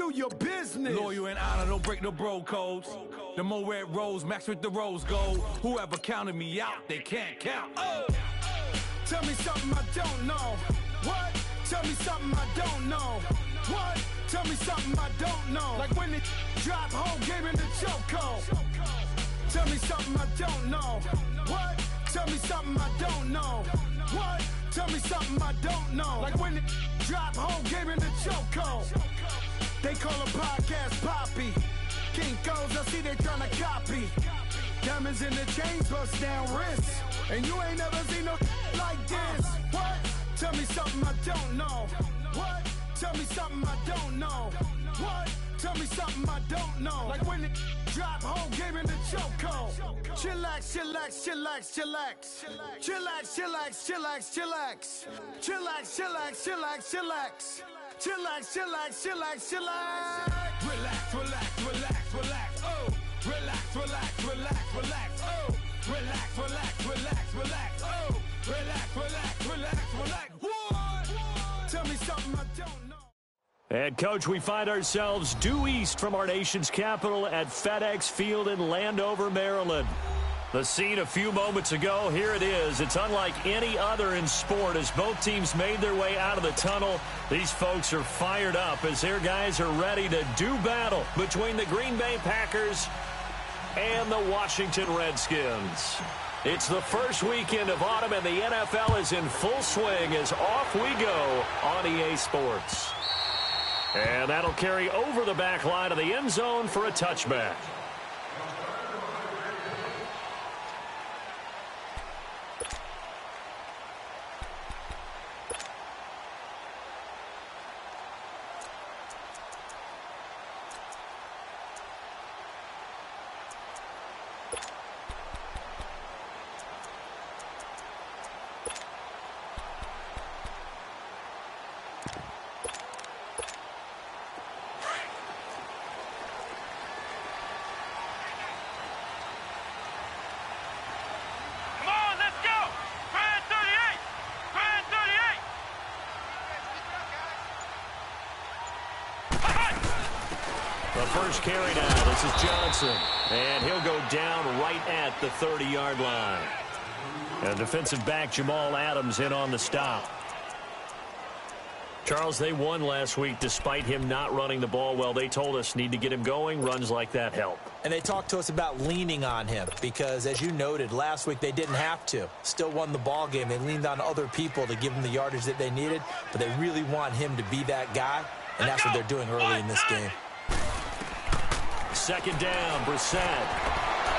handle your business. Loyal and honor, don't break no bro codes. The more red rose, max with the rose gold. Whoever counted me out, they can't count. Oh! Tell me something I don't know. What? Tell me something I don't know. What? Tell me something I don't know. Like when it drop, whole game in the chokehold. Tell me something I don't know. What? Tell me something I don't know. What? Tell me something I don't know. Like when it drop, whole game in the chokehold. They call a podcast Poppy. Kinkos, I see they tryna copy. Diamonds in the chains, bust down wrists. And you ain't never seen no like this. What? Tell me something I don't know. What? Tell me something I don't know. What? Tell me something I don't know. Like when it drop, whole game in the chokehold. Chillax, chillax, chillax, chillax. Chillax, chillax, chillax, chillax. Chillax, chillax, chillax, chillax. Chillax, chillax, chillax, chillax. Relax, relax, relax, relax. Oh! Relax, relax, relax, relax. Oh! Relax, relax, relax, relax. Oh! Relax, relax, relax, relax. What? Tell me something I don't know. And, Coach, we find ourselves due east from our nation's capital at FedEx Field in Landover, Maryland. The scene a few moments ago, here it is. It's unlike any other in sport as both teams made their way out of the tunnel. These folks are fired up as their guys are ready to do battle between the Green Bay Packers and the Washington Redskins. It's the first weekend of autumn, and the NFL is in full swing as off we go on EA Sports. And that'll carry over the back line of the end zone for a touchback. The first carry now, this is Johnson, and he'll go down right at the 30-yard line. And defensive back Jamal Adams in on the stop. Charles, they won last week despite him not running the ball well. They told us need to get him going. Runs like that help. And they talked to us about leaning on him because, as you noted, last week they didn't have to. Still won the ball game. They leaned on other people to give them the yardage that they needed, but they really want him to be that guy, and that's what they're doing early in this game. Second down, Brissett.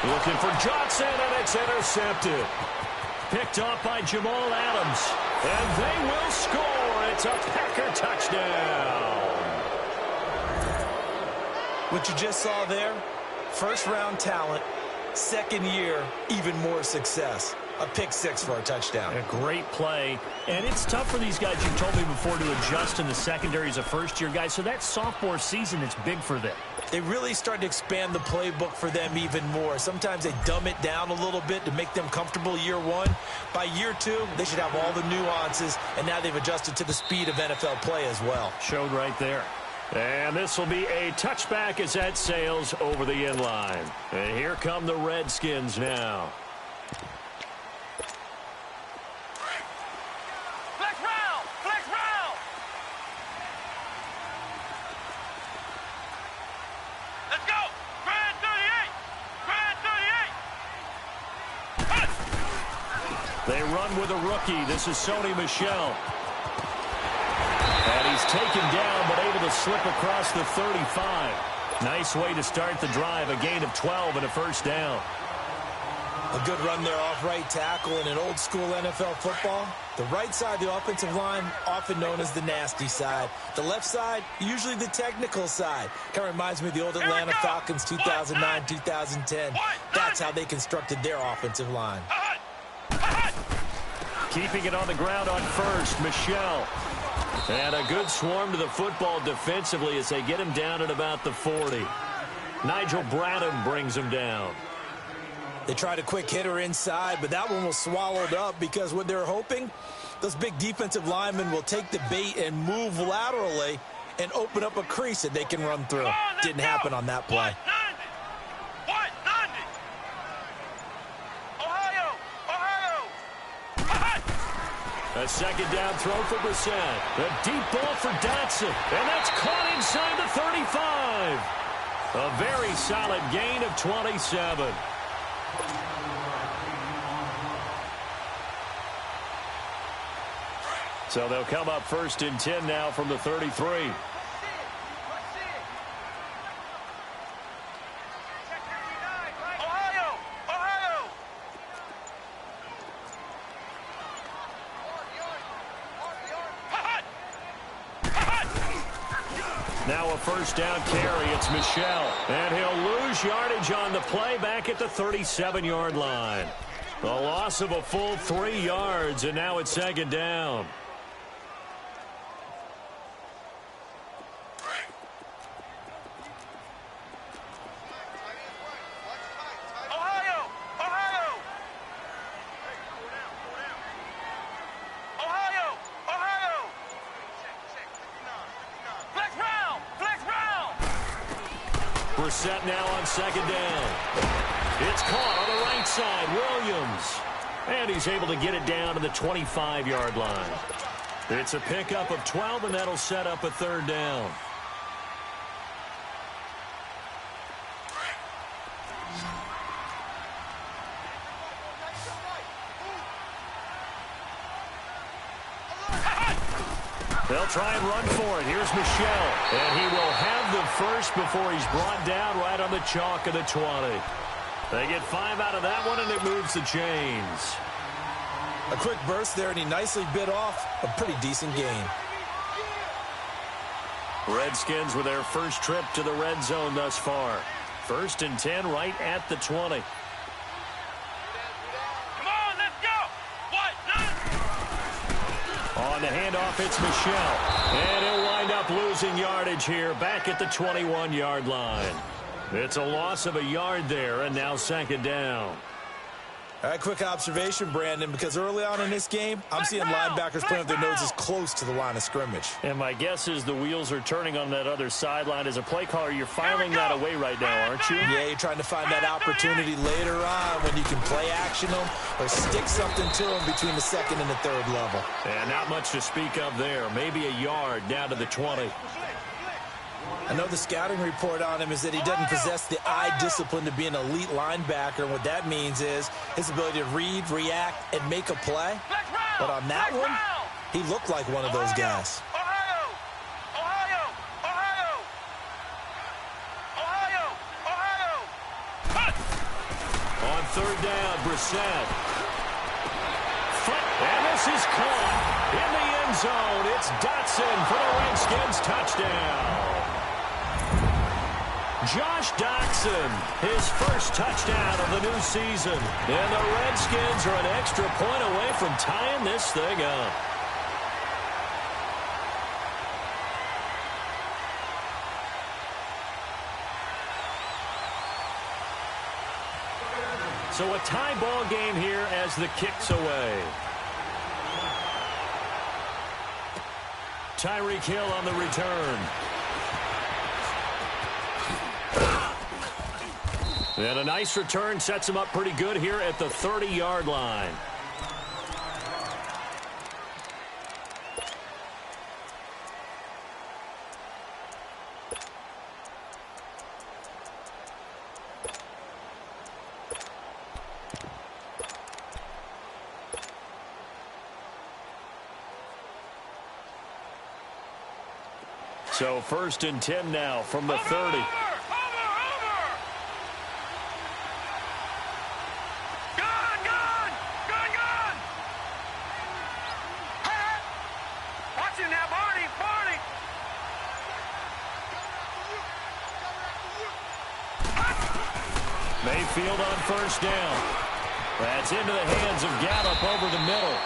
Looking for Johnson, and it's intercepted. Picked off by Jamal Adams. And they will score. It's a Packer touchdown. What you just saw there, first-round talent, second year, even more success. A pick six for a touchdown. A great play. And it's tough for these guys, you've told me before, to adjust in the secondary as a first-year guy. So that sophomore season, it's big for them. They really started to expand the playbook for them even more. Sometimes they dumb it down a little bit to make them comfortable year one. By year two, they should have all the nuances, and now they've adjusted to the speed of NFL play as well. Showed right there. And this will be a touchback as that sails over the end line. And here come the Redskins now. They run with a rookie. This is Sony Michel. And he's taken down, but able to slip across the 35. Nice way to start the drive. A gain of 12 and a first down. A good run there off right tackle in an old-school NFL football. The right side of the offensive line, often known as the nasty side. The left side, usually the technical side. Kind of reminds me of the old Atlanta Falcons 2009, 2010. That's how they constructed their offensive line. Keeping it on the ground on first, Michel. And a good swarm to the football defensively as they get him down at about the 40. Nigel Bradham brings him down. They tried a quick hitter inside, but that one was swallowed up because what they're hoping, those big defensive linemen will take the bait and move laterally and open up a crease that they can run through. Didn't happen on that play. A second down throw for Brissett. A deep ball for Dotson. And that's caught inside the 35. A very solid gain of 27. So they'll come up 1st and 10 now from the 33. Now a first down carry. It's Michel. And he'll lose yardage on the play back at the 37-yard line. A loss of a full 3 yards, and now it's 2nd down. Brissett now on 2nd down. It's caught on the right side. Williams. And he's able to get it down to the 25-yard line. It's a pickup of 12, and that'll set up a 3rd down. They'll try and run for it. Here's Michel. And he will have the first before he's brought down right on the chalk of the 20. They get 5 out of that one, and it moves the chains. A quick burst there, and he nicely bit off a pretty decent gain. Redskins with their first trip to the red zone thus far. 1st and 10 right at the 20. On the handoff, it's Michel. And he'll wind up losing yardage here back at the 21-yard line. It's a loss of a yard there, and now 2nd down. All right, quick observation, Brandon, because early on in this game, I'm seeing linebackers playing with their noses close to the line of scrimmage. And my guess is the wheels are turning on that other sideline. As a play caller, you're filing that away right now, aren't you? Yeah, you're trying to find that opportunity later on when you can play action them or stick something to them between the 2nd and the 3rd level. And not much to speak of there. Maybe a yard down to the 20. I know the scouting report on him is that he doesn't possess the eye discipline to be an elite linebacker. And what that means is his ability to read, react, and make a play. But on that one, he looked like one of those guys. On 3rd down, Brissett. And this is caught in the end zone. It's Dotson for the Redskins touchdown. Josh Dotson, his first touchdown of the new season. And the Redskins are an extra point away from tying this thing up. So a tie ball game here as the kick's away. Tyreek Hill on the return. And a nice return sets him up pretty good here at the 30-yard line. So 1st and 10 now from the 30. Mayfield on 1st down. That's into the hands of Gallup over the middle.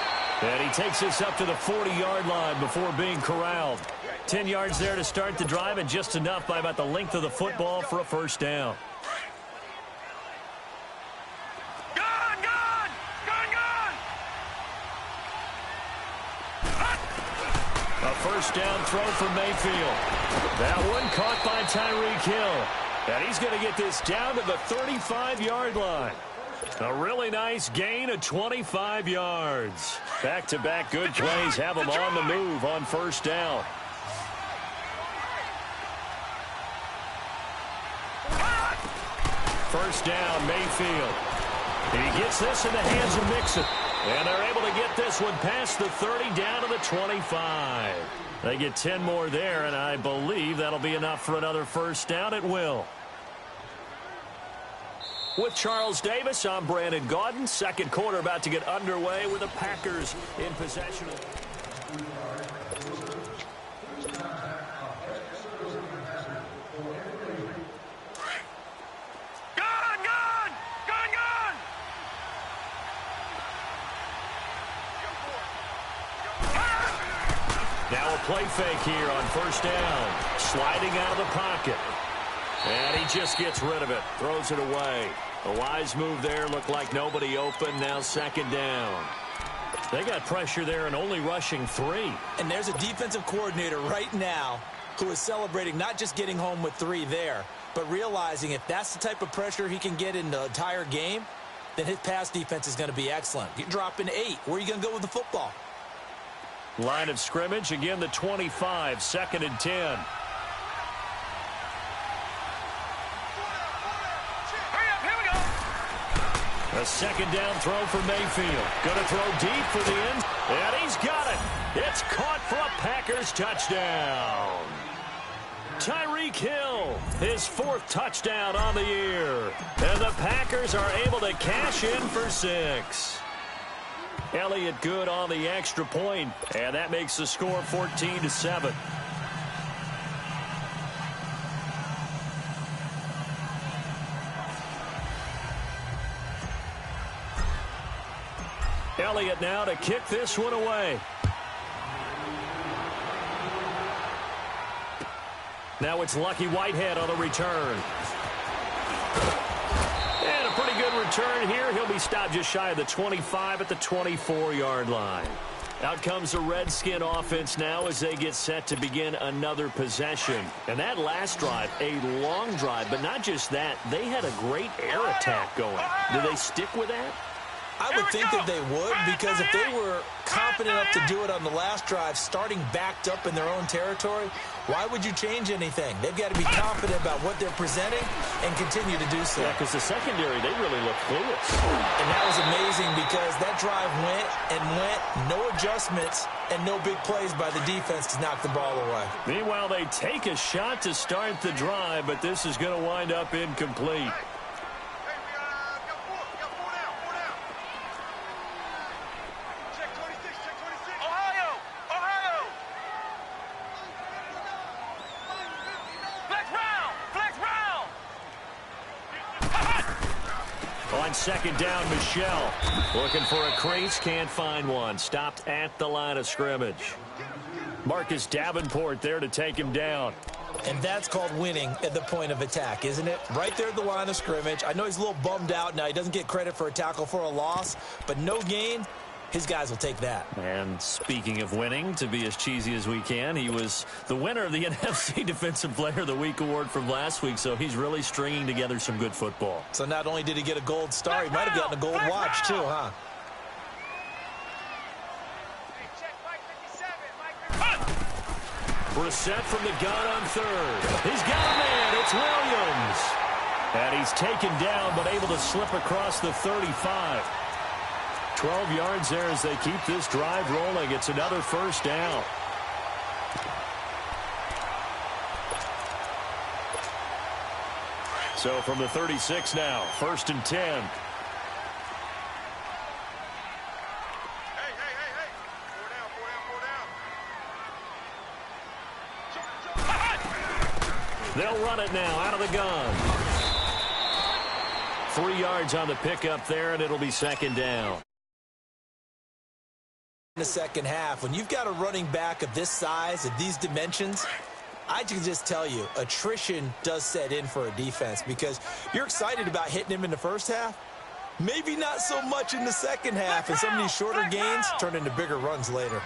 And he takes this up to the 40-yard line before being corralled. 10 yards there to start the drive, and just enough by about the length of the football for a 1st down. A first down throw for Mayfield. That one caught by Tyreek Hill. And he's going to get this down to the 35-yard line. A really nice gain of 25 yards. Back-to-back good plays have him on the move on first down. First down, Mayfield. He gets this in the hands of Mixon. And they're able to get this one past the 30 down to the 25. They get 10 more there, and I believe that'll be enough for another first down at will. With Charles Davis, I'm Brandon Gaudin. Second quarter about to get underway with the Packers in possession. Now a play fake here on first down. Sliding out of the pocket. And he just gets rid of it. Throws it away. A wise move there. Looked like nobody open. Now second down. They got pressure there and only rushing 3. And there's a defensive coordinator right now who is celebrating not just getting home with 3 there, but realizing if that's the type of pressure he can get in the entire game, then his pass defense is going to be excellent. You're dropping 8. Where are you going to go with the football? Line of scrimmage, again the 25, second and 10. A second down throw for Mayfield. Going to throw deep for the end, and he's got it. It's caught for a Packers touchdown. Tyreek Hill, his 4th touchdown on the year. And the Packers are able to cash in for 6. Elliott good on the extra point, and that makes the score 14-7. Elliott now to kick this one away. Now it's Lucky Whitehead on the return. And a pretty good return here. He'll be stopped just shy of the 25 at the 24-yard line. Out comes the Redskin offense now as they get set to begin another possession. And that last drive, a long drive, but not just that. They had a great air attack going. Do they stick with that? I would think that they would, because if they were confident enough to do it on the last drive, starting backed up in their own territory, why would you change anything? They've got to be confident about what they're presenting and continue to do so. Yeah, because the secondary, they really look clueless. And that was amazing because that drive went and went, no adjustments, and no big plays by the defense to knock the ball away. Meanwhile, they take a shot to start the drive, but this is going to wind up incomplete. On second down, Michelle looking for a crease, can't find one. Stopped at the line of scrimmage. Marcus Davenport there to take him down. And that's called winning at the point of attack, isn't it? Right there at the line of scrimmage. I know he's a little bummed out now. He doesn't get credit for a tackle for a loss, but no gain. His guys will take that. And speaking of winning, to be as cheesy as we can, he was the winner of the NFC Defensive Player of the Week award from last week, so he's really stringing together some good football. So not only did he get a gold star, he might have gotten a gold watch too, huh? Brissett from the gun on third. He's got a man. It's Williams. And he's taken down, but able to slip across the 35. 12 yards there as they keep this drive rolling. It's another first down. So from the 36 now, first and 10. They'll run it now out of the gun. 3 yards on the pickup there, and it'll be second down. In the second half, when you've got a running back of this size, of these dimensions, I can just tell you, attrition does set in for a defense because you're excited about hitting him in the first half. Maybe not so much in the second half, and some of these shorter gains turn into bigger runs later.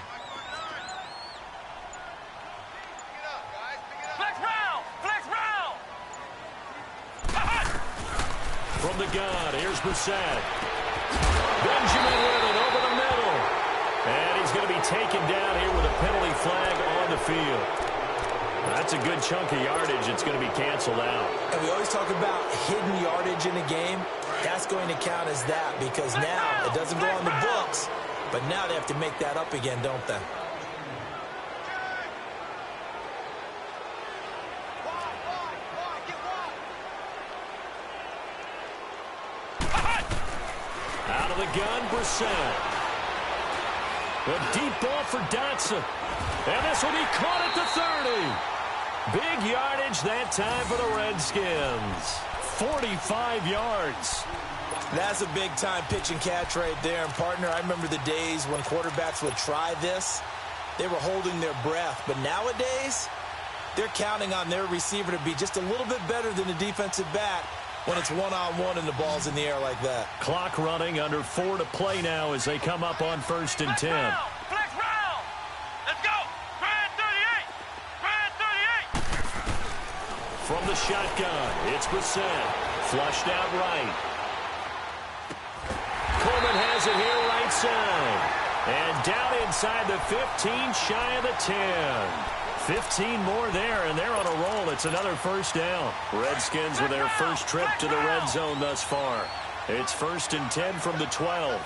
From the gun, here's Brissett. Benjamin with it over the middle. And he's going to be taken down here with a penalty flag on the field. That's a good chunk of yardage. It's going to be canceled out. And we always talk about hidden yardage in a game. That's going to count as that because now it doesn't go on the books, but now they have to make that up again, don't they? Out of the gun, Brissett. A deep ball for Dotson. And this will be caught at the 30. Big yardage that time for the Redskins. 45 yards. That's a big-time pitch and catch right there. And, partner, I remember the days when quarterbacks would try this. They were holding their breath. But nowadays, they're counting on their receiver to be just a little bit better than the defensive back when it's one-on-one and the ball's in the air like that. Clock running, under 4 to play now as they come up on 1st and 10. Flex round. Let's go. Grand 38. Grand 38. From the shotgun, it's Brissett. Flushed out right. Coleman has it here right side. And down inside the 15, shy of the 10. 15 more there, and they're on a roll. It's another first down. Redskins with their first trip to the red zone thus far. It's 1st and 10 from the 12.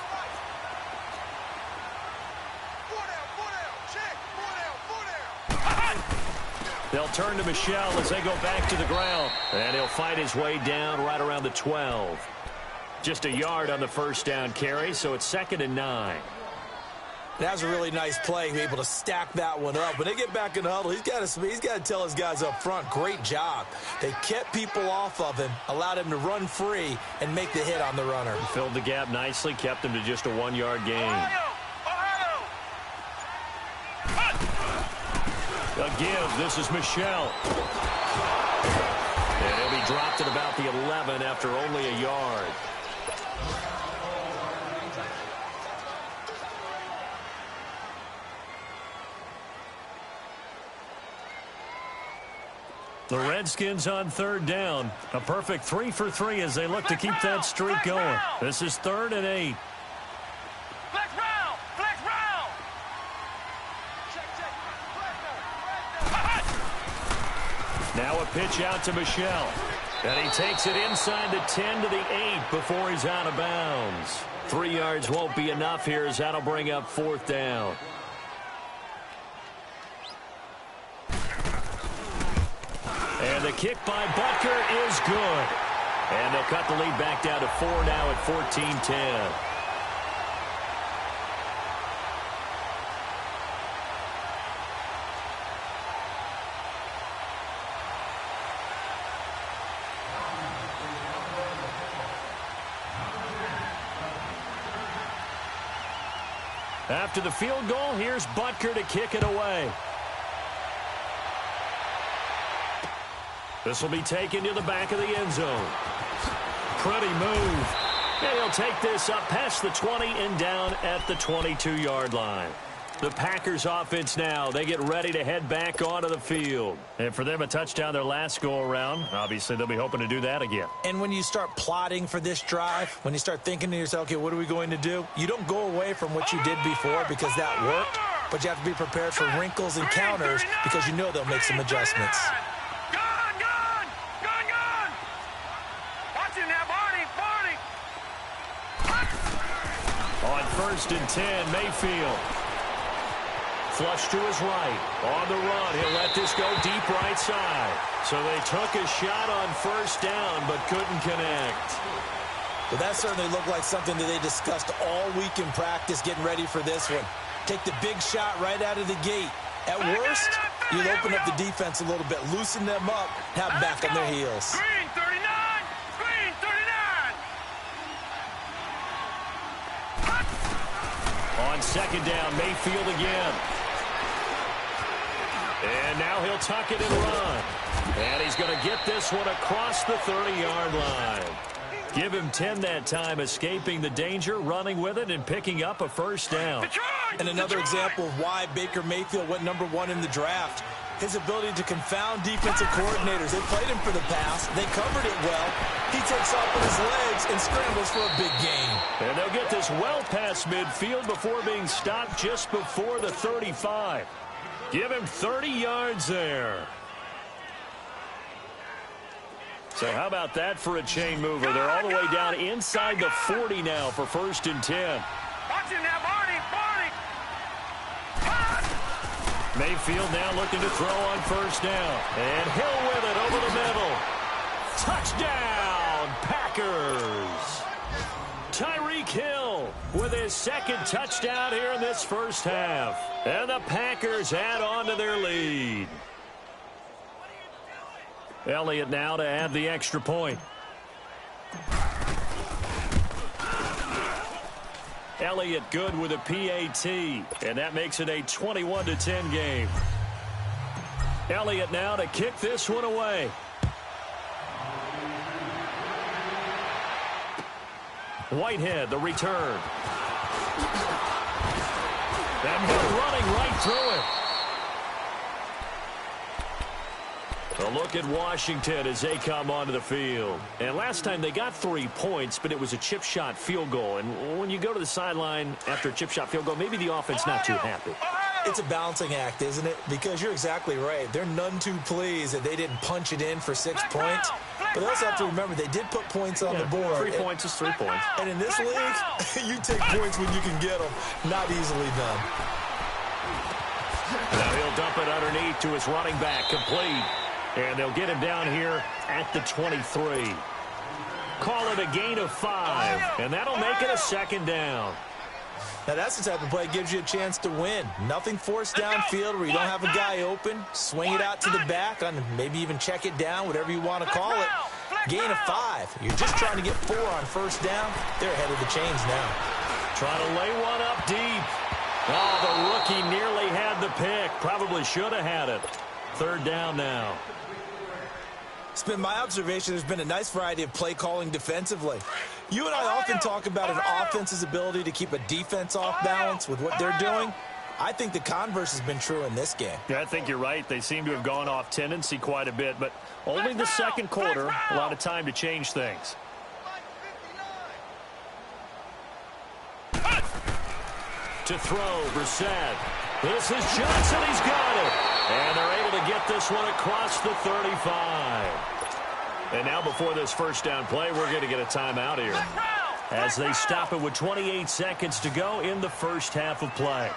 They'll turn to Michel as they go back to the ground. And he'll fight his way down right around the 12. Just a yard on the first down carry, so it's 2nd and 9. That was a really nice play, able to stack that one up. When they get back in the huddle, he's got to tell his guys up front, great job. They kept people off of him, allowed him to run free, and make the hit on the runner. He filled the gap nicely, kept him to just a 1-yard gain. A give, this is Michel. And he'll be dropped at about the 11 after only a yard. The Redskins on 3rd down. A perfect 3 for 3 as they look to keep that streak going. This is 3rd and 8. Flex round. Flex round. Now a pitch out to Michel. And he takes it inside the 10 to the 8 before he's out of bounds. 3 yards won't be enough here as that'll bring up 4th down. And the kick by Butker is good. And they'll cut the lead back down to 4 now at 14-10. After the field goal, here's Butker to kick it away. This will be taken to the back of the end zone. Pretty move. And he'll take this up past the 20 and down at the 22-yard line. The Packers offense now, they get ready to head back onto the field. And for them, a touchdown their last go-around. Obviously, they'll be hoping to do that again. And when you start plotting for this drive, when you start thinking to yourself, okay, what are we going to do? You don't go away from what you did before because that worked, but you have to be prepared for wrinkles and counters because you know they'll make some adjustments. On 1st and 10, Mayfield. Flush to his right. On the run, he'll let this go deep right side. So they took a shot on 1st down, but couldn't connect. Well, that certainly looked like something that they discussed all week in practice, getting ready for this one. Take the big shot right out of the gate. At worst, you'll open up the defense a little bit, loosen them up, have them back on their heels. Green 39. Green 39. On 2nd down, Mayfield again. And now he'll tuck it and run. And he's going to get this one across the 30-yard line. Give him 10 that time, escaping the danger, running with it, and picking up a 1st down. And another example of why Baker Mayfield went #1 in the draft. his ability to confound defensive coordinators. They played him for the pass. They covered it well. He takes off with his legs and scrambles for a big gain. And they'll get this well past midfield before being stopped just before the 35. Give him 30 yards there. So how about that for a chain mover? They're all the way down inside the 40 now for 1st and 10. Watch him now, Barney. Mayfield now looking to throw on 1st down. And Hill with it over the middle. Touchdown, Packers. Tyreek Hill with his 2nd touchdown here in this 1st half. And the Packers add on to their lead. Elliott now to add the extra point. Elliott good with a PAT, and that makes it a 21-10 game. Elliott now to kick this one away. Whitehead, the return. And Hill running right through it. A look at Washington as they come onto the field. And last time they got 3 points, but it was a chip shot field goal. And when you go to the sideline after a chip shot field goal, maybe the offense not too happy. It's a balancing act, isn't it? Because you're exactly right. They're none too pleased that they didn't punch it in for 6 points. But they also have to remember they did put points on the board. 3 points is 3 points. And in this league, you take points when you can get them. Not easily done. Now he'll dump it underneath to his running back, complete. And they'll get him down here at the 23. Call it a gain of 5, and that'll make it a 2nd down. Now that's the type of play that gives you a chance to win. Nothing forced downfield where you don't have a guy open. Swing it out to the back, and maybe even check it down, whatever you want to call it. Gain of 5. You're just trying to get 4 on 1st down. They're ahead of the chains now. Trying to lay one up deep. Oh, the rookie nearly had the pick. Probably should have had it. 3rd down now. It's been my observation there's been a nice variety of play calling defensively. You and I often talk about an offense's ability to keep a defense off balance with what they're doing. I think the converse has been true in this game. Yeah, I think you're right. They seem to have gone off tendency quite a bit, but only the 2nd quarter, a lot of time to change things. To throw, Brissett. This is Johnson. He's got it. And they're able to get this one across the 35. And now before this 1st down play, we're going to get a timeout here as they stop it with 28 seconds to go in the 1st half of play.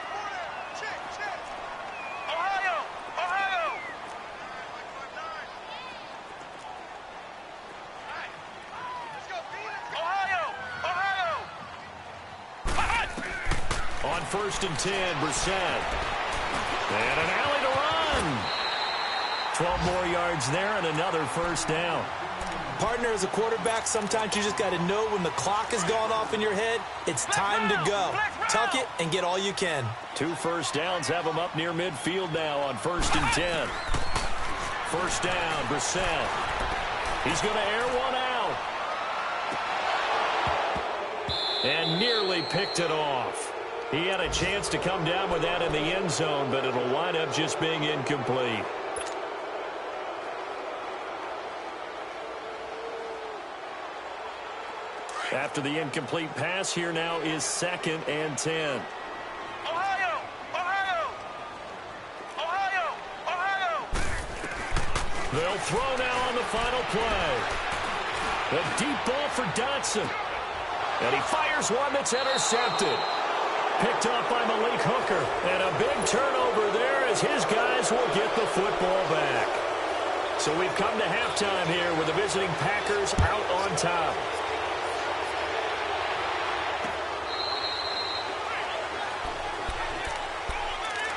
On 1st and 10, Brissett. And an alley to run. 12 more yards there and another 1st down. Partner, as a quarterback, sometimes you just got to know when the clock has gone off in your head, it's time to go. Tuck it and get all you can. 2 1st downs have them up near midfield now on 1st and 10. 1st down, Brissett. He's going to air one out. And nearly picked it off. He had a chance to come down with that in the end zone, but it'll wind up just being incomplete. After the incomplete pass, here now is 2nd and 10. Ohio! Ohio! Ohio! Ohio! They'll throw now on the final play. A deep ball for Dotson. And he fires one that's intercepted. Picked off by Malik Hooker. And a big turnover there as his guys will get the football back. So we've come to halftime here with the visiting Packers out on top.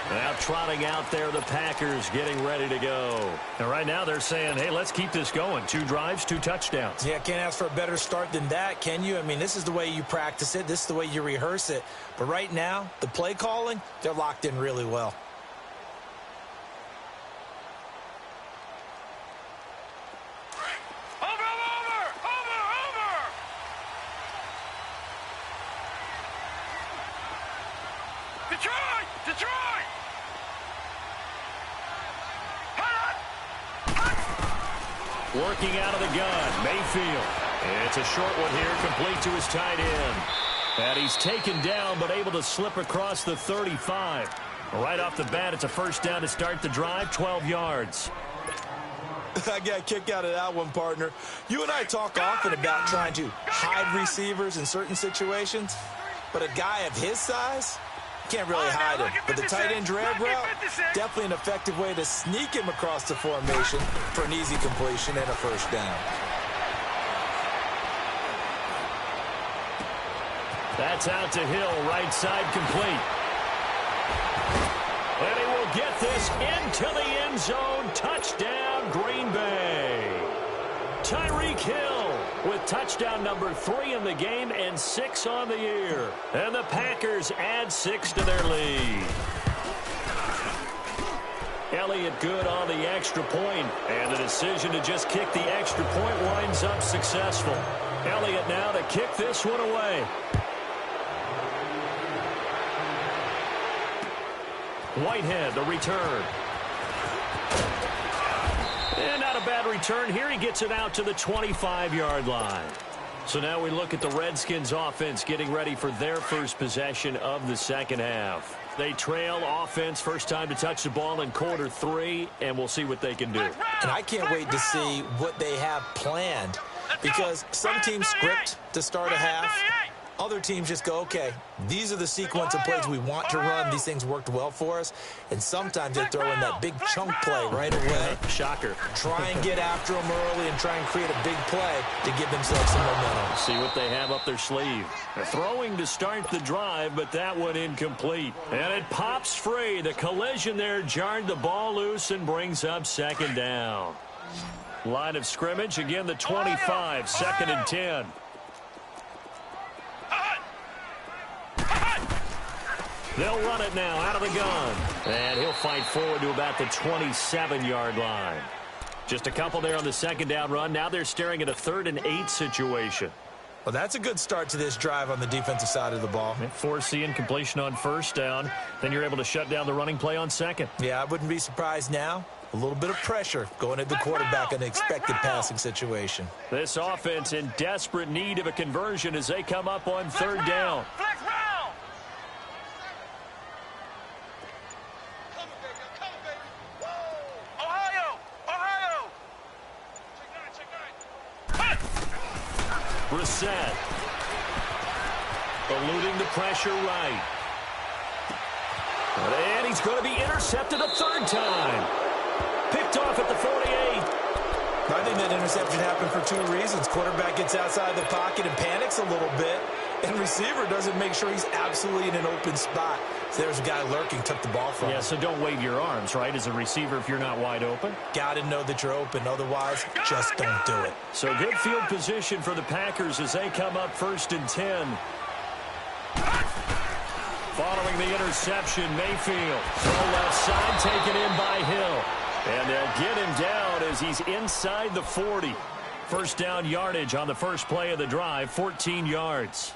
Now trotting out there, the Packers getting ready to go. And right now they're saying, hey, let's keep this going. 2 drives, 2 touchdowns. Yeah, can't ask for a better start than that, can you? I mean, this is the way you practice it. This is the way you rehearse it. But right now, the play calling, they're locked in really well. Working out of the gun, Mayfield. It's a short one here, complete to his tight end. And he's taken down, but able to slip across the 35. Right off the bat, it's a first down to start the drive, 12 yards. I got a kick out of that one, partner. You and I talk often about trying to hide receivers in certain situations, but a guy of his size can't really hide him. But the tight end drag route, definitely an effective way to sneak him across the formation for an easy completion and a first down. That's out to Hill, right side complete. And he will get this into the end zone. Touchdown, Green Bay. Tyreek Hill with touchdown number 3 in the game and 6 on the year. And the Packers add 6 to their lead. Elliott good on the extra point, and the decision to just kick the extra point winds up successful. Elliott now to kick this one away. Whitehead, the return. And not a bad return here. He gets it out to the 25-yard line. So now we look at the Redskins offense getting ready for their first possession of the second half. They trail offense, first time to touch the ball in quarter 3, and we'll see what they can do. And I can't wait to see what they have planned, because some teams script to start a half. Other teams just go, okay, these are the sequence of plays we want to run. These things worked well for us. And sometimes they throw in that big chunk play right away. Shocker. Try and get after them early and try and create a big play to give themselves some momentum. See what they have up their sleeve. They're throwing to start the drive, but that one incomplete. And it pops free. The collision there jarred the ball loose and brings up second down. Line of scrimmage, again the 25, 2nd and 10. They'll run it now out of the gun. And he'll fight forward to about the 27-yard line. Just a couple there on the second down run. Now they're staring at a 3rd and 8 situation. Well, that's a good start to this drive on the defensive side of the ball. Foreseeing completion on first down. Then you're able to shut down the running play on second. Yeah, I wouldn't be surprised now. A little bit of pressure going at the quarterback in an expected passing situation. This offense in desperate need of a conversion as they come up on 3rd down. Brissett eluding the pressure right. And he's going to be intercepted a 3rd time. Picked off at the 48. I think that interception happened for 2 reasons. Quarterback gets outside the pocket and panics a little bit. And receiver doesn't make sure he's absolutely in an open spot. So there's a guy lurking, took the ball from him. Yeah, so don't wave your arms, right, as a receiver if you're not wide open. Got to know that you're open. Otherwise, just don't do it. So good field position for the Packers as they come up 1st and 10. Following the interception, Mayfield. Throw left side, taken in by Hill. And they'll get him down as he's inside the 40. First down yardage on the first play of the drive, 14 yards.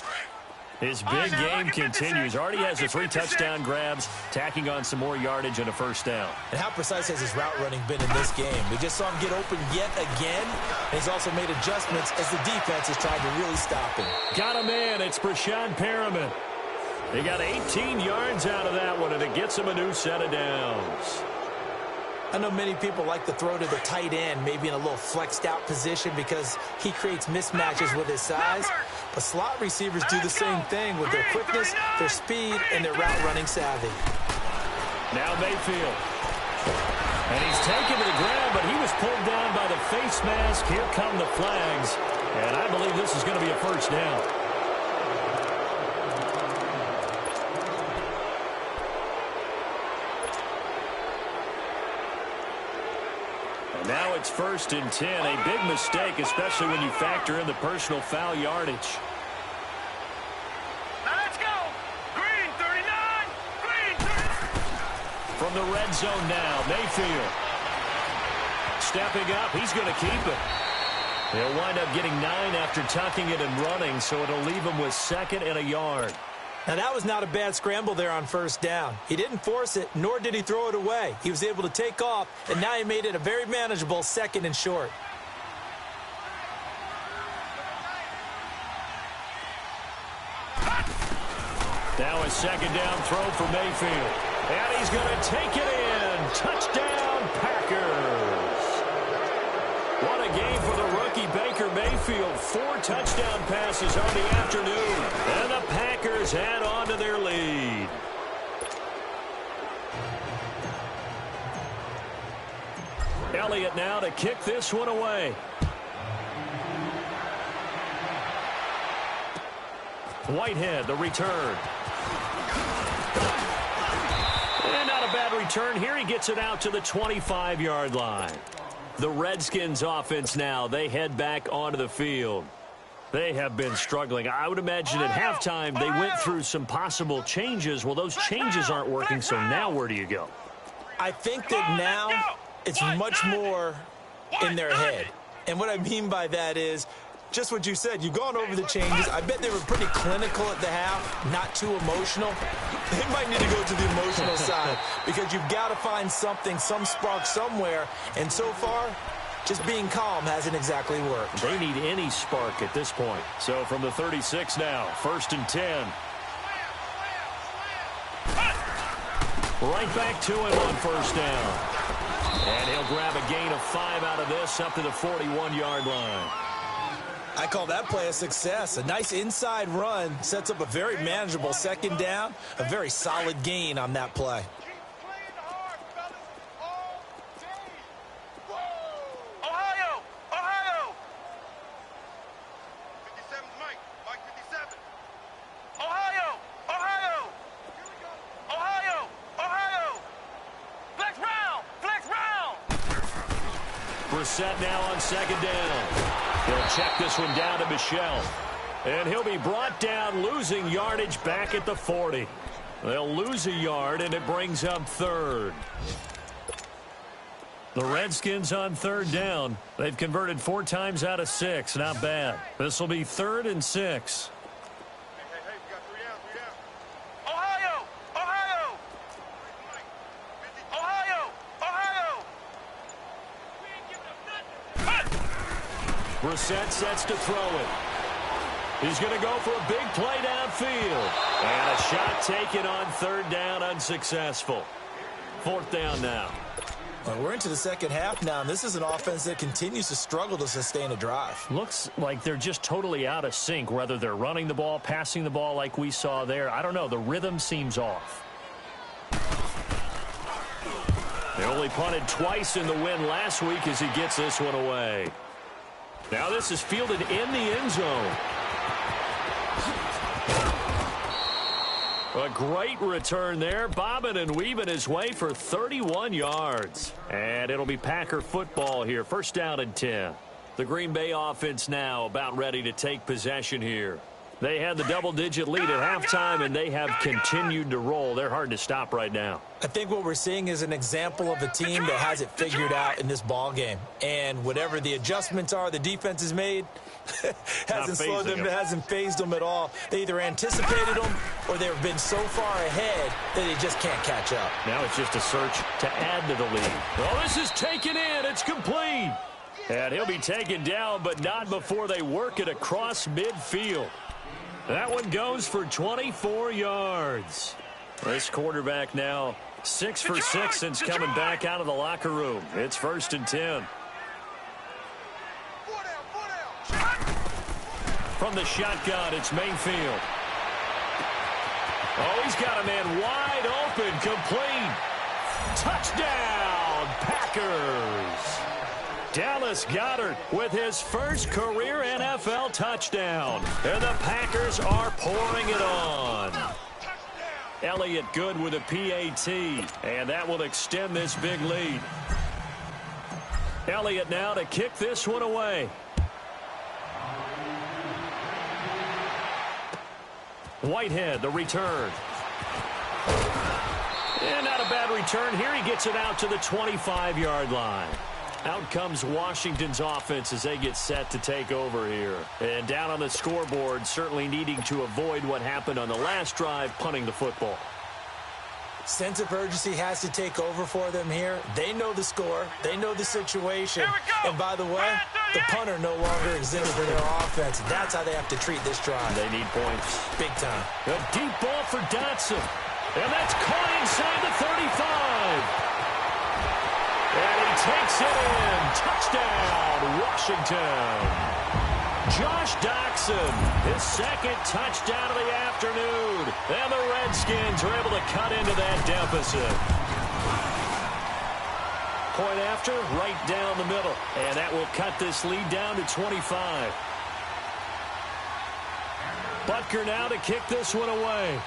His big game continues. Already has the 3 touchdown grabs, tacking on some more yardage and a first down. And how precise has his route running been in this game? We just saw him get open yet again. And he's also made adjustments as the defense is trying to really stop him. Got a man. It's Brashad Perriman. He got 18 yards out of that one, and it gets him a new set of downs. I know many people like to throw to the tight end, maybe in a little flexed out position because he creates mismatches with his size. But slot receivers do the same thing with their quickness, their speed, and their route running savvy. Now Mayfield. And he's taken to the ground, but he was pulled down by the face mask. Here come the flags. And I believe this is going to be a first down. Now it's 1st and 10. A big mistake, especially when you factor in the personal foul yardage. Let's go. Green 39. Green 39. From the red zone now, Mayfield. Stepping up, he's going to keep it. He'll wind up getting 9 after tucking it and running, so it'll leave him with 2nd and a yard. Now, that was not a bad scramble there on first down. He didn't force it, nor did he throw it away. He was able to take off, and now he made it a very manageable 2nd and short. Now a second down throw for Mayfield. And he's going to take it in. Touchdown, Packers. What a game for the rookie Baker Mayfield. 4 touchdown passes on the afternoon. And the Packers add on to their lead. Elliott now to kick this one away. Whitehead, the return. And not a bad return here. He gets it out to the 25-yard line. The Redskins offense now, they head back onto the field. They have been struggling. I would imagine at halftime they went through some possible changes. Well, those changes aren't working, so now where do you go? I think that now it's much more in their head. And what I mean by that is just what you said. You've gone over the changes. I bet they were pretty clinical at the half, not too emotional. They might need to go to the emotional side because you've got to find something, some spark somewhere. And so far, just being calm hasn't exactly worked. They need any spark at this point. So from the 36 now, 1st and 10. Right back to him on 1st down. And he'll grab a gain of 5 out of this up to the 41-yard line. I call that play a success. A nice inside run sets up a very manageable 2nd down. A very solid gain on that play. Ohio! Ohio! 57 Mike 57. Ohio! Ohio! Ohio! Ohio! Flex round! Flex round! Brissett now on 2nd down. He'll check this one down to Michel. And he'll be brought down, losing yardage back at the 40. They'll lose a yard, and it brings up 3rd. The Redskins on 3rd down. They've converted 4 times out of 6. Not bad. This will be 3rd and 6. Hey, we got 3 down. Ohio! Ohio! Ohio! Ohio! We ain't giving up nothing. Brissett sets to throw it. He's going to go for a big play downfield. And a shot taken on 3rd down, unsuccessful. 4th down now. Well, we're into the 2nd half now, and this is an offense that continues to struggle to sustain a drive. Looks like they're just totally out of sync, whether they're running the ball, passing the ball like we saw there. I don't know. The rhythm seems off. They only punted twice in the win last week as he gets this one away. Now this is fielded in the end zone. A great return there, bobbing and weaving his way for 31 yards. And it'll be Packer football here, 1st down and 10. The Green Bay offense now about ready to take possession here. They had the double-digit lead at halftime, and they have continued to roll. They're hard to stop right now. I think what we're seeing is an example of a team that has it figured out in this ball game. And whatever the adjustments are the defense has made hasn't slowed them, hasn't phased them at all. They either anticipated them or they've been so far ahead that they just can't catch up. Now it's just a search to add to the lead. Well, this is taken in. It's complete. And he'll be taken down, but not before they work it across midfield. That one goes for 24 yards. This quarterback now 6 for 6 since coming back out of the locker room. It's 1st and 10. From the shotgun, it's Mayfield. Oh, he's got a man wide open, complete. Touchdown, Packers. Dallas Goedert with his first career NFL touchdown. And the Packers are pouring it on. Elliott good with a PAT. And that will extend this big lead. Elliott now to kick this one away. Whitehead, the return. And not a bad return here. He gets it out to the 25-yard line. Out comes Washington's offense as they get set to take over here. And down on the scoreboard, certainly needing to avoid what happened on the last drive, punting the football. Sense of urgency has to take over for them here. They know the score. They know the situation. And by the way, The punter no longer exists for their offense. That's how they have to treat this drive. They need points. Big time. A deep ball for Dotson. And that's caught inside the 35. And he takes it in. Touchdown, Washington. Josh Doctson, his second touchdown of the afternoon. And the Redskins are able to cut into that deficit. Point after, right down the middle. And that will cut this lead down to 25. Butker now to kick this one away.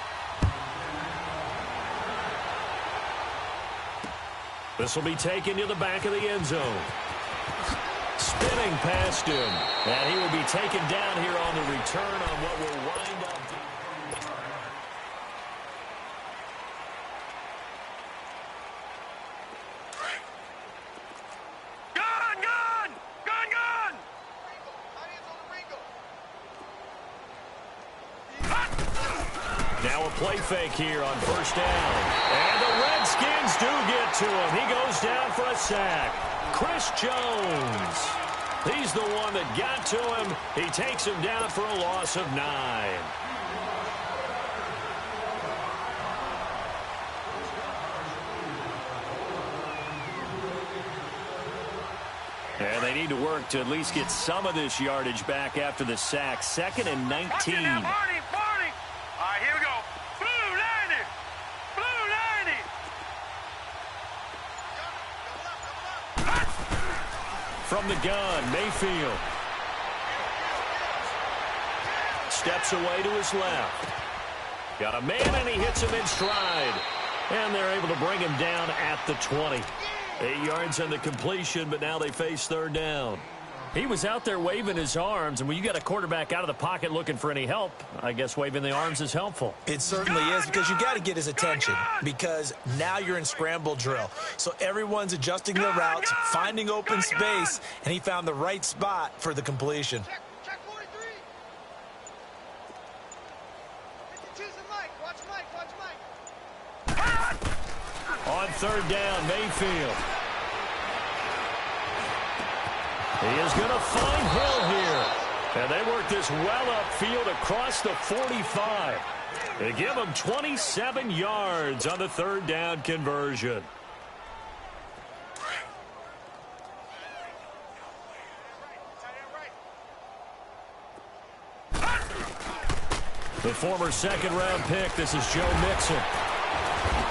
This will be taken to the back of the end zone. Spinning past him. And he will be taken down here on the return on what will wind up. Now a play fake here on first down. And the Redskins do get to him. He goes down for a sack. Chris Jones. He's the one that got to him. He takes him down for a loss of 9. And they need to work to at least get some of this yardage back after the sack. 2nd and 19. All right, here we go. Blue 90. Blue 90. From the gun, Mayfield. Steps away to his left. Got a man, and he hits him in stride. And they're able to bring him down at the 20. 8 yards on the completion, but now they face third down. He was out there waving his arms, and when you got a quarterback out of the pocket looking for any help, I guess waving the arms is helpful. It certainly is, because you got to get his attention, because now you're in scramble drill. So everyone's adjusting their routes, finding open space, and he found the right spot for the completion. Check 43. 52's the Mike. Watch Mike. Watch Mike. On third down, Mayfield. He is going to find Hill here. And they work this well upfield across the 45. They give him 27 yards on the third down conversion. The former second-round pick, this is Joe Mixon.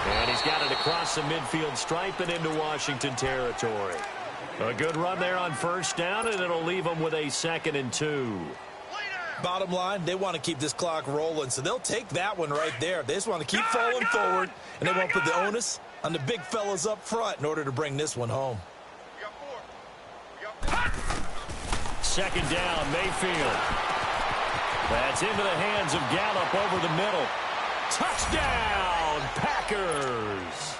And he's got it across the midfield stripe and into Washington territory. A good run there on first down, and it'll leave them with a 2nd and 2. Bottom line, they want to keep this clock rolling, so they'll take that one right there. They just want to keep falling forward, and they won't put the onus on the big fellas up front in order to bring this one home. Second down, Mayfield. That's into the hands of Gallup over the middle. Touchdown, Packers!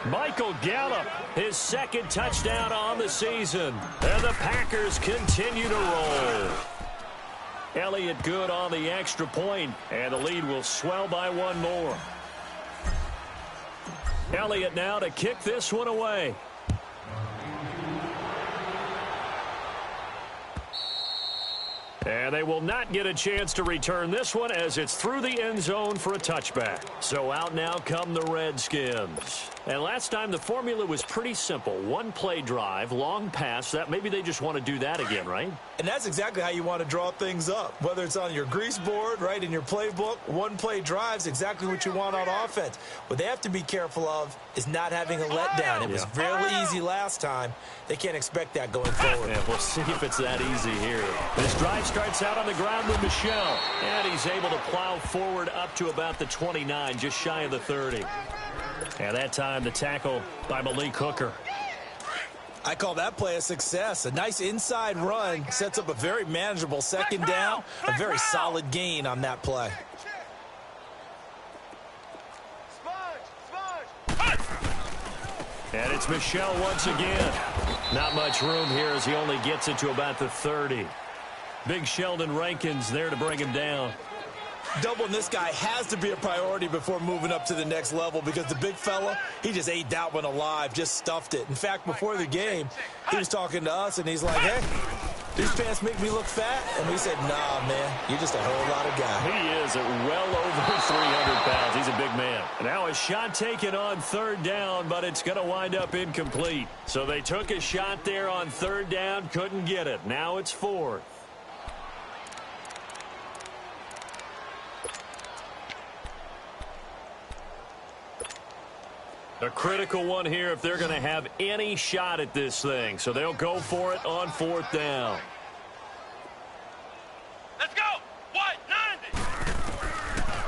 Michael Gallup, his 2nd touchdown on the season. And the Packers continue to roll. Elliott good on the extra point, and the lead will swell by one more. Elliott now to kick this one away. And they will not get a chance to return this one as it's through the end zone for a touchback. So out now come the Redskins. And last time the formula was pretty simple. One play drive, long pass. That maybe they just want to do that again, right? And that's exactly how you want to draw things up. Whether it's on your grease board, right, in your playbook, one play drive's exactly what you want on offense. What they have to be careful of is not having a letdown. It was fairly easy last time. They can't expect that going forward. Yeah, we'll see if it's that easy here. This drive starts out on the ground with Michel. And he's able to plow forward up to about the 29, just shy of the 30. And that time the tackle by Malik Hooker. I call that play a success. A nice inside run sets up a very manageable second down. A very solid gain on that play. And it's Michel once again. Not much room here as he only gets it to about the 30. Big Sheldon Rankins there to bring him down. Doubling this guy has to be a priority before moving up to the next level, because the big fella, he just ate that one alive, just stuffed it. In fact, before the game, he was talking to us, and he's like, hey, These pants make me look fat? And we said, nah, man, you're just a whole lot of guy. He is at well over 300 pounds. He's a big man. Now a shot taken on third down, but it's going to wind up incomplete. So they took a shot there on third down, couldn't get it. Now it's fourth. A critical one here if they're going to have any shot at this thing. So they'll go for it on fourth down. Let's go! What?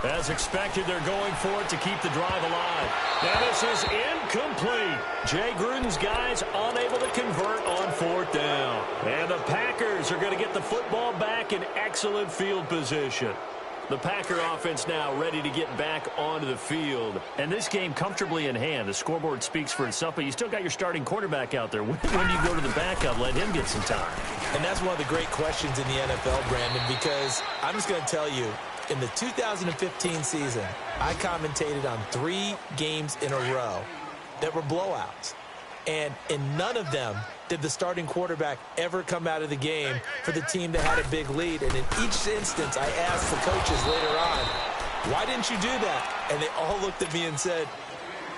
90! As expected, they're going for it to keep the drive alive. Now this is incomplete. Jay Gruden's guys unable to convert on fourth down. And the Packers are going to get the football back in excellent field position. The Packer offense now ready to get back onto the field. And this game comfortably in hand. The scoreboard speaks for itself, but you still got your starting quarterback out there. When do you go to the backup, let him get some time? And that's one of the great questions in the NFL, Brandon, because I'm just going to tell you, in the 2015 season, I commentated on 3 games in a row that were blowouts. And in none of them did the starting quarterback ever come out of the game for the team that had a big lead. And in each instance, I asked the coaches later on, why didn't you do that? And they all looked at me and said,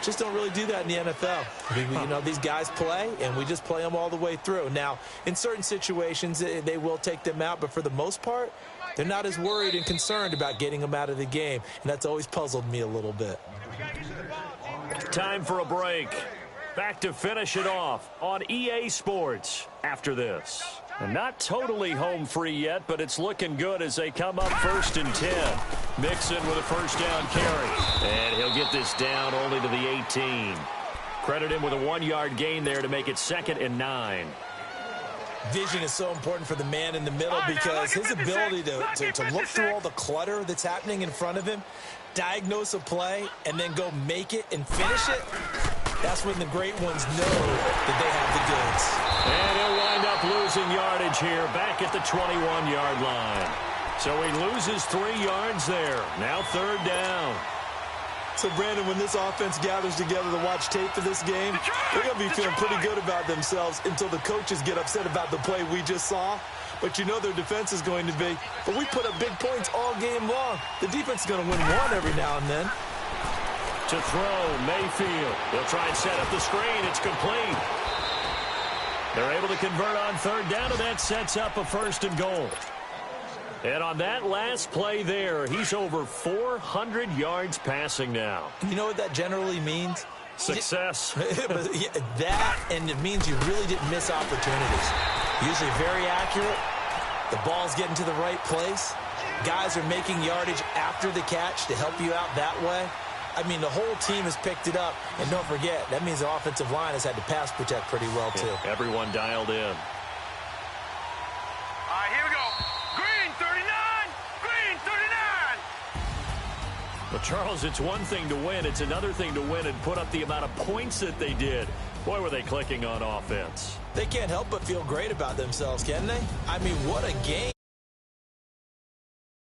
just don't really do that in the NFL. You know, these guys play, and we just play them all the way through. Now, in certain situations, they will take them out, but for the most part, they're not as worried and concerned about getting them out of the game. And that's always puzzled me a little bit. Time for a break. Back to finish it off on EA Sports after this. And not totally home free yet, but it's looking good as they come up 1st and 10. Mixon with a first down carry. And he'll get this down only to the 18. Credit him with a 1-yard gain there to make it 2nd and 9. Vision is so important for the man in the middle because his ability to look through all the clutter that's happening in front of him, diagnose a play, and then go make it and finish it, that's when the great ones know that they have the goods. And he'll wind up losing yardage here back at the 21-yard line. So he loses 3 yards there. Now 3rd down. So, Brandon, when this offense gathers together to watch tape for this game, they're going to be feeling pretty good about themselves until the coaches get upset about the play we just saw. But you know their defense is going to be. But we put up big points all game long. The defense is going to win one every now and then. To throw, Mayfield. They'll try and set up the screen. It's complete. They're able to convert on 3rd down, and that sets up a 1st and goal. And on that last play there, he's over 400 yards passing now. You know what that generally means? Success. That, and it means you really didn't miss opportunities. Usually very accurate. The ball's getting to the right place. Guys are making yardage after the catch to help you out that way. I mean, the whole team has picked it up. And don't forget, that means the offensive line has had to pass protect pretty well, too. Yeah, everyone dialed in. All right, here we go. Green 39! Green 39! But, Charles, it's one thing to win. It's another thing to win and put up the amount of points that they did. Boy, were they clicking on offense. They can't help but feel great about themselves, can they? I mean, what a game.